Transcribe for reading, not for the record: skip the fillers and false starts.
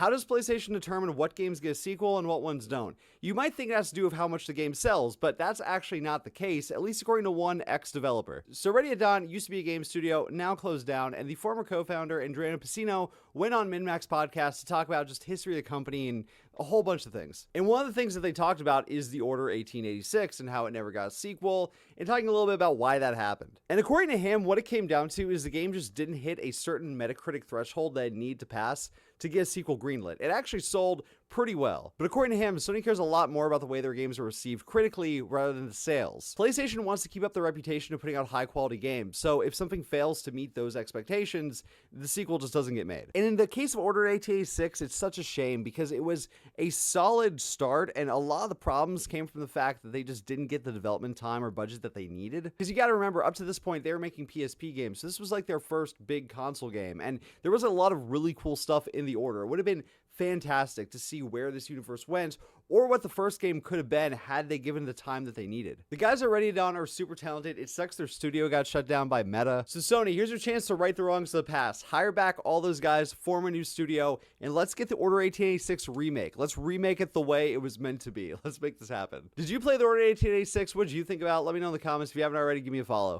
How does PlayStation determine what games get a sequel and what ones don't? You might think it has to do with how much the game sells, but that's actually not the case, at least according to one ex-developer. So Ready at Dawn used to be a game studio, now closed down, and the former co-founder, Andrea Pacino, went on MinMax podcast to talk about just history of the company and a whole bunch of things. And one of the things that they talked about is the Order 1886 and how it never got a sequel, and talking a little bit about why that happened. And according to him, what it came down to is the game just didn't hit a certain Metacritic threshold that it needed to pass to get a sequel greenlit. It actually sold pretty well. But according to him, Sony cares a lot more about the way their games are received critically rather than the sales. PlayStation wants to keep up their reputation of putting out high quality games, so if something fails to meet those expectations, the sequel just doesn't get made. And in the case of Order 1886, it's such a shame because it was a solid start, and a lot of the problems came from the fact that they just didn't get the development time or budget that they needed. Because you gotta remember, up to this point, they were making PSP games, so this was like their first big console game, and there was a lot of really cool stuff in the Order. It would have been fantastic to see where this universe went, or what the first game could have been had they given the time that they needed. The guys at Ready at Dawn are super talented. It sucks their studio got shut down by Meta. So Sony, here's your chance to right the wrongs of the past. Hire back all those guys, form a new studio, and let's get the Order 1886 remake. Let's remake it the way it was meant to be. Let's make this happen. Did you play the Order 1886? What did you think about it? Let me know in the comments. If you haven't already, give me a follow.